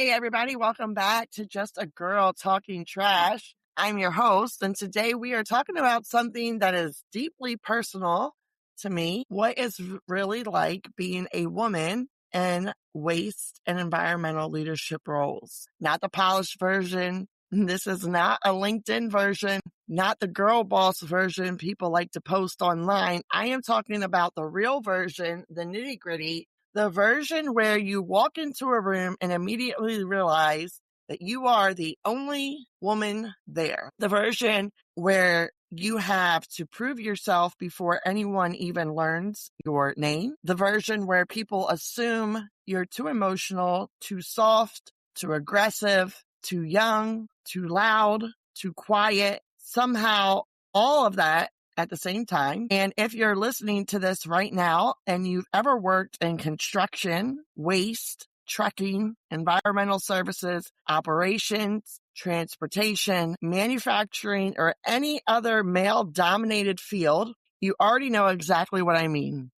Hey, everybody, welcome back to Just a Girl Talking Trash. I'm your host, and today we are talking about something that is deeply personal to me. What is really like being a woman in waste and environmental leadership roles. Not the polished version. This is not a LinkedIn version, not the girl boss version people like to post online. I am talking about the real version, the nitty gritty, the version where you walk into a room and immediately realize that you are the only woman there. The version where you have to prove yourself before anyone even learns your name. The version where people assume you're too emotional, too soft, too aggressive, too young, too loud, too quiet. Somehow all of that at the same time. And if you're listening to this right now and you've ever worked in construction, waste, trucking, environmental services, operations, transportation, manufacturing, or any other male-dominated field, you already know exactly what I mean.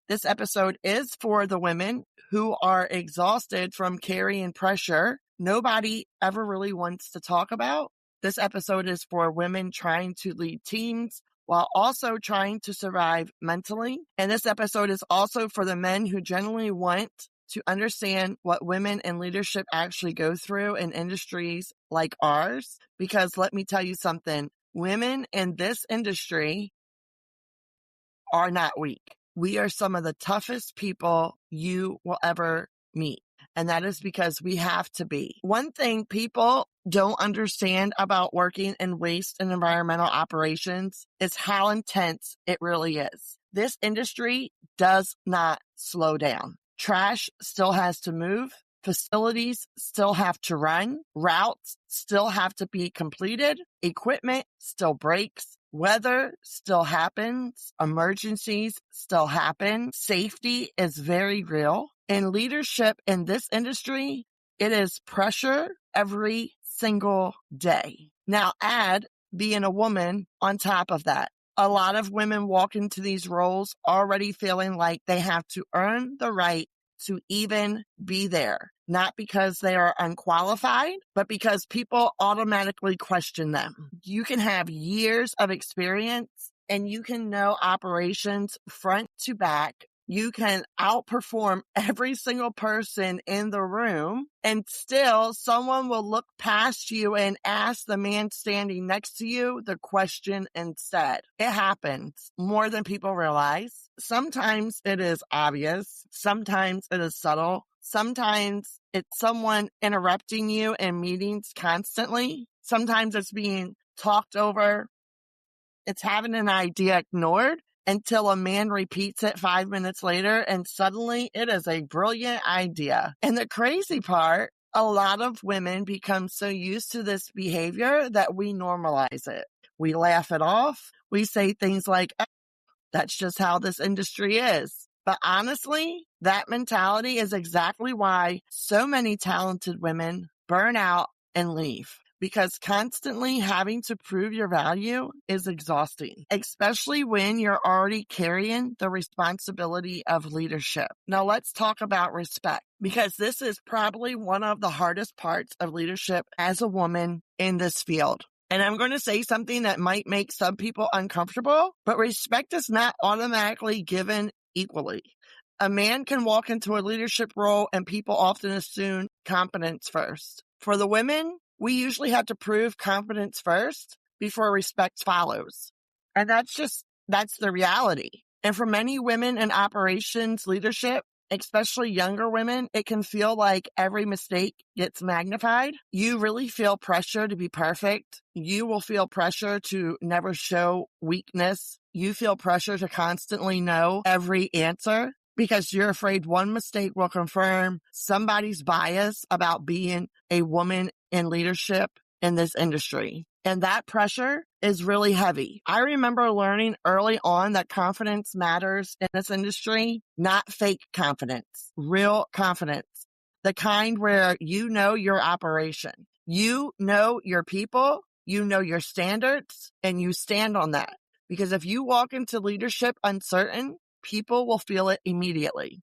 This episode is for the women who are exhausted from carrying pressure nobody ever really wants to talk about. This episode is for women trying to lead teams while also trying to survive mentally. And this episode is also for the men who genuinely want to understand what women in leadership actually go through in industries like ours. Because let me tell you something, women in this industry are not weak. We are some of the toughest people you will ever meet. And that is because we have to be. One thing people don't understand about working in waste and environmental operations is how intense it really is. This industry does not slow down. Trash still has to move. Facilities still have to run. Routes still have to be completed. Equipment still breaks. Weather still happens. Emergencies still happen. Safety is very real. In leadership in this industry, it is pressure every single day. Now add being a woman on top of that. A lot of women walk into these roles already feeling like they have to earn the right to even be there. Not because they are unqualified, but because people automatically question them. You can have years of experience and you can know operations front to back. You can outperform every single person in the room, and still someone will look past you and ask the man standing next to you the question instead. It happens more than people realize. Sometimes it is obvious. Sometimes it is subtle. Sometimes it's someone interrupting you in meetings constantly. Sometimes it's being talked over. It's having an idea ignored until a man repeats it 5 minutes later, and suddenly it is a brilliant idea. And the crazy part, a lot of women become so used to this behavior that we normalize it. We laugh it off. We say things like, oh, that's just how this industry is. But honestly, that mentality is exactly why so many talented women burn out and leave. Because constantly having to prove your value is exhausting, especially when you're already carrying the responsibility of leadership. Now let's talk about respect, because this is probably one of the hardest parts of leadership as a woman in this field. And I'm going to say something that might make some people uncomfortable, but respect is not automatically given equally. A man can walk into a leadership role and people often assume competence first. For the women, we usually have to prove confidence first before respect follows. And that's the reality. And for many women in operations leadership, especially younger women, it can feel like every mistake gets magnified. You really feel pressure to be perfect. You will feel pressure to never show weakness. You feel pressure to constantly know every answer, because you're afraid one mistake will confirm somebody's bias about being a woman in leadership in this industry. And that pressure is really heavy. I remember learning early on that confidence matters in this industry, not fake confidence, real confidence. The kind where you know your operation, you know your people, you know your standards, and you stand on that. Because if you walk into leadership uncertain, people will feel it immediately.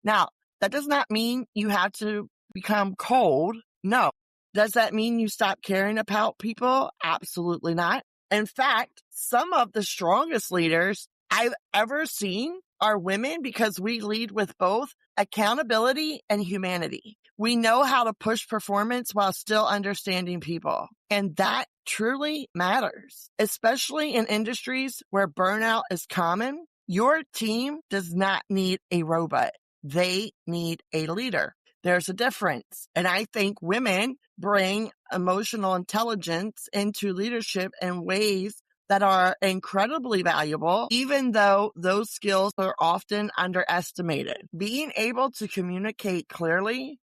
Now, that does not mean you have to become cold? No. Does that mean you stop caring about people? Absolutely not. In fact, some of the strongest leaders I've ever seen are women because we lead with both accountability and humanity. We know how to push performance while still understanding people. And that truly matters, especially in industries where burnout is common. Your team does not need a robot. They need a leader. There's a difference. And I think women bring emotional intelligence into leadership in ways that are incredibly valuable, even though those skills are often underestimated. Being able to communicate clearly,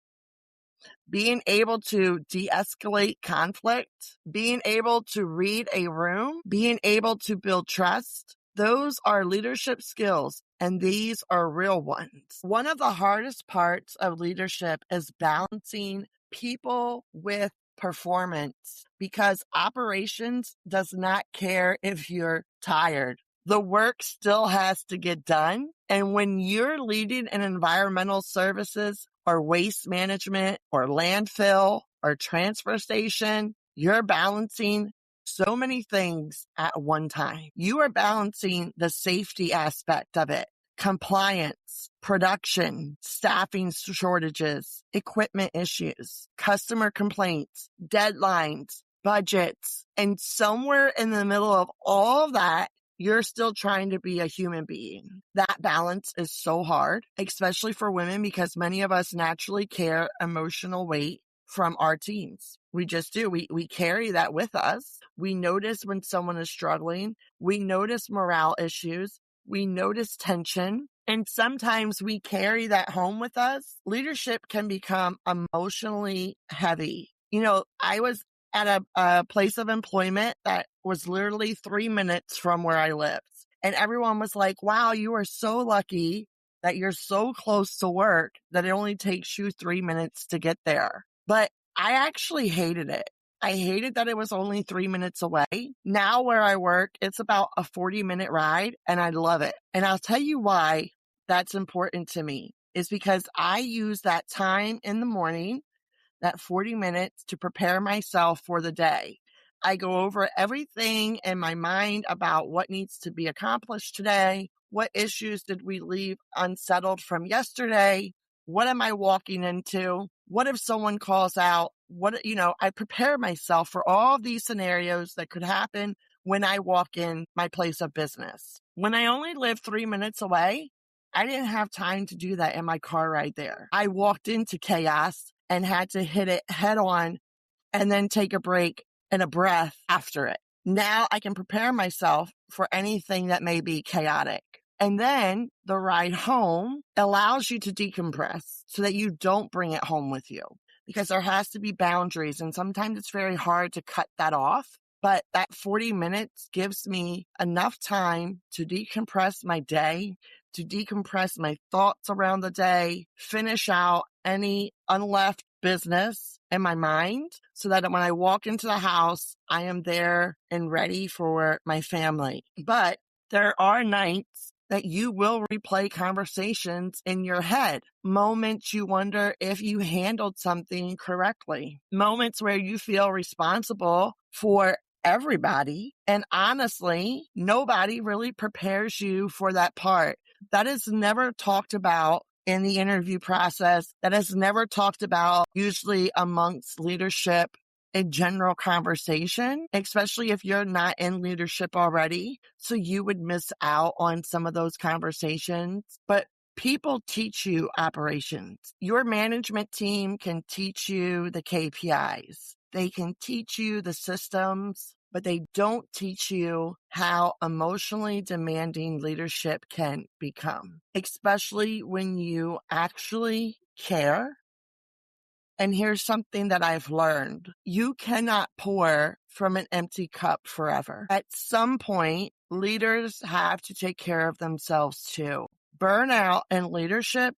being able to de-escalate conflict, being able to read a room, being able to build trust, those are leadership skills, and these are real ones. One of the hardest parts of leadership is balancing people with performance, because operations does not care if you're tired. The work still has to get done. And when you're leading an environmental services or waste management or landfill or transfer station, you're balancing so many things at one time. You are balancing the safety aspect of it, compliance, production, staffing shortages, equipment issues, customer complaints, deadlines, budgets, and somewhere in the middle of all of that, you're still trying to be a human being. That balance is so hard, especially for women, because many of us naturally carry emotional weight from our teams. We just do. We carry that with us. We notice when someone is struggling. We notice morale issues. We notice tension. And sometimes we carry that home with us. Leadership can become emotionally heavy. I was at a place of employment that was literally 3 minutes from where I lived. And everyone was like, wow, you are so lucky that you're so close to work that it only takes you 3 minutes to get there. But I actually hated it. I hated that it was only 3 minutes away. Now where I work, it's about a 40-minute ride, and I love it. And I'll tell you why that's important to me is because I use that time in the morning, that 40 minutes, to prepare myself for the day. I go over everything in my mind about what needs to be accomplished today. What issues did we leave unsettled from yesterday? What am I walking into? What if someone calls out? I prepare myself for all of these scenarios that could happen when I walk in my place of business. When I only live 3 minutes away, I didn't have time to do that in my car right there. I walked into chaos and had to hit it head on and then take a break and a breath after it. Now I can prepare myself for anything that may be chaotic. And then the ride home allows you to decompress so that you don't bring it home with you, because there has to be boundaries. And sometimes it's very hard to cut that off. But that 40 minutes gives me enough time to decompress my day, to decompress my thoughts around the day, finish out any unleft business in my mind so that when I walk into the house, I am there and ready for my family. But there are nights that you will replay conversations in your head, moments you wonder if you handled something correctly, moments where you feel responsible for everybody. And honestly, nobody really prepares you for that part. That is never talked about in the interview process. That is never talked about usually amongst leadership in general conversation, especially if you're not in leadership already. So you would miss out on some of those conversations. But people teach you operations. Your management team can teach you the KPIs. They can teach you the systems, but they don't teach you how emotionally demanding leadership can become, especially when you actually care. And here's something that I've learned. You cannot pour from an empty cup forever. At some point, leaders have to take care of themselves too. Burnout in leadership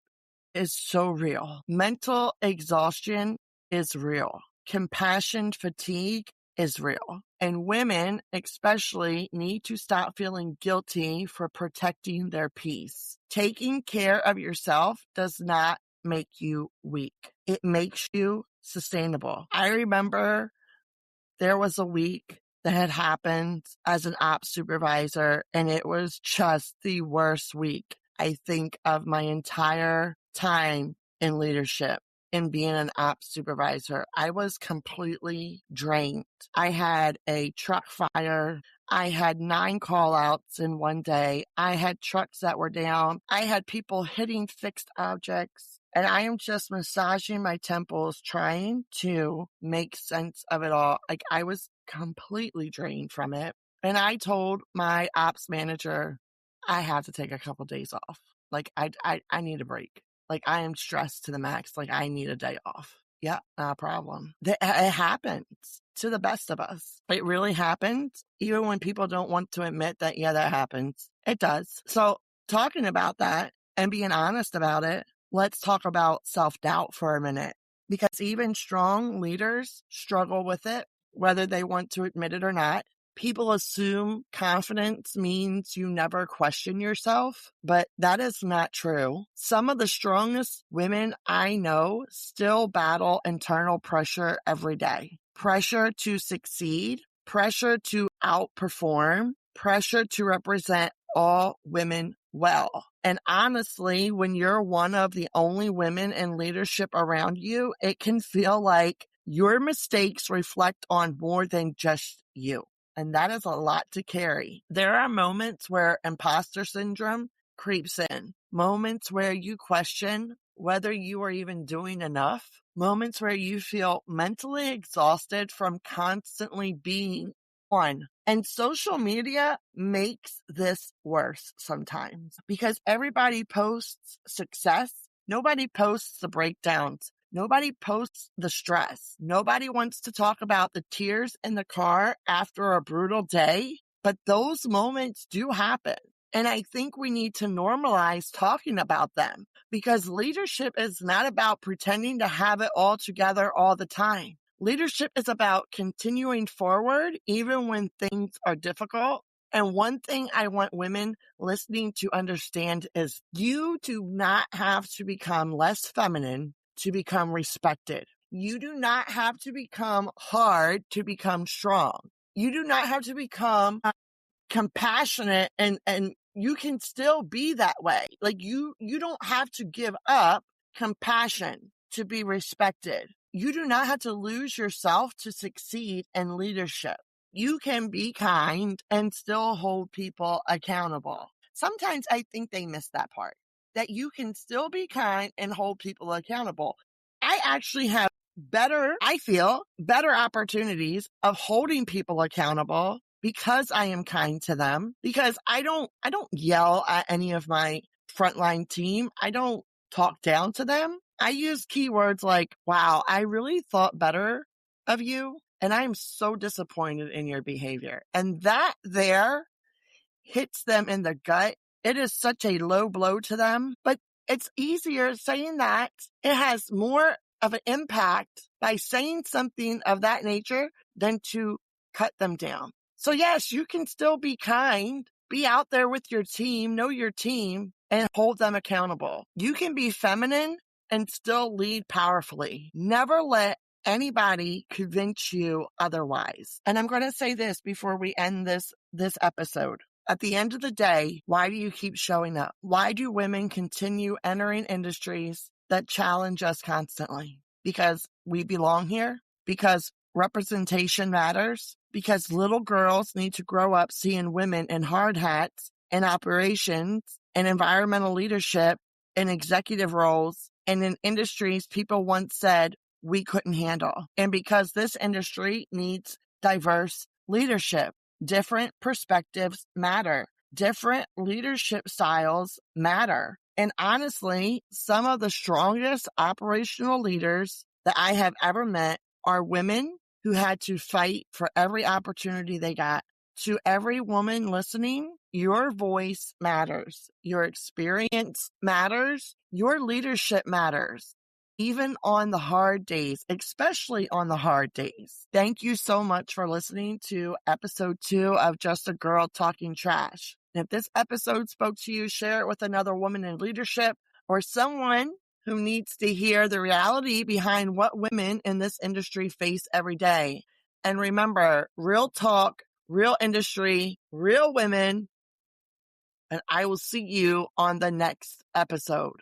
is so real. Mental exhaustion is real. Compassion fatigue is real. And women especially need to stop feeling guilty for protecting their peace. Taking care of yourself does not make you weak. it makes you sustainable. I remember there was a week that had happened as an ops supervisor, and it was just the worst week, I think, of my entire time in leadership in being an ops supervisor. I was completely drained. I had a truck fire. I had 9 call outs in one day. I had trucks that were down. I had people hitting fixed objects. And I am just massaging my temples, trying to make sense of it all. Like, I was completely drained from it. And I told my ops manager, I have to take a couple days off. Like, I need a break. Like, I am stressed to the max. Like, I need a day off. Yeah, not a problem. It happens to the best of us. It really happens. Even when people don't want to admit that, yeah, that happens. It does. So talking about that and being honest about it, let's talk about self-doubt for a minute, because even strong leaders struggle with it, whether they want to admit it or not. People assume confidence means you never question yourself, but that is not true. Some of the strongest women I know still battle internal pressure every day. Pressure to succeed, pressure to outperform, pressure to represent all women well. And honestly, when you're one of the only women in leadership around you, it can feel like your mistakes reflect on more than just you. And that is a lot to carry. There are moments where imposter syndrome creeps in, moments where you question whether you are even doing enough, moments where you feel mentally exhausted from constantly being on. And social media makes this worse sometimes because everybody posts success. Nobody posts the breakdowns. Nobody posts the stress. Nobody wants to talk about the tears in the car after a brutal day, but those moments do happen. And I think we need to normalize talking about them, because leadership is not about pretending to have it all together all the time. Leadership is about continuing forward even when things are difficult. And one thing I want women listening to understand is you do not have to become less feminine to become respected. You do not have to become hard to become strong. You do not have to become compassionate, and you can still be that way. Like, you don't have to give up compassion to be respected. You do not have to lose yourself to succeed in leadership. You can be kind and still hold people accountable. Sometimes I think they miss that part, that you can still be kind and hold people accountable. I actually have better opportunities of holding people accountable because I am kind to them, because I don't yell at any of my frontline team. I don't talk down to them. I use keywords like, wow, I really thought better of you, and I'm so disappointed in your behavior. And that there hits them in the gut. It is such a low blow to them, but it's easier saying that. It has more of an impact by saying something of that nature than to cut them down. So yes, you can still be kind, be out there with your team, know your team, and hold them accountable. You can be feminine and still lead powerfully. Never let anybody convince you otherwise. And I'm going to say this before we end this episode. At the end of the day, why do you keep showing up? Why do women continue entering industries that challenge us constantly? Because we belong here, because representation matters, because little girls need to grow up seeing women in hard hats, in operations, in environmental leadership, in executive roles, and in industries people once said we couldn't handle. And because this industry needs diverse leadership. Different perspectives matter. Different leadership styles matter. And honestly, some of the strongest operational leaders that I have ever met are women who had to fight for every opportunity they got. To every woman listening, your voice matters. Your experience matters. Your leadership matters. Even on the hard days, especially on the hard days. Thank you so much for listening to episode 2 of Just a Girl Talking Trash. And if this episode spoke to you, share it with another woman in leadership or someone who needs to hear the reality behind what women in this industry face every day. And remember, real talk, real industry, real women, and I will see you on the next episode.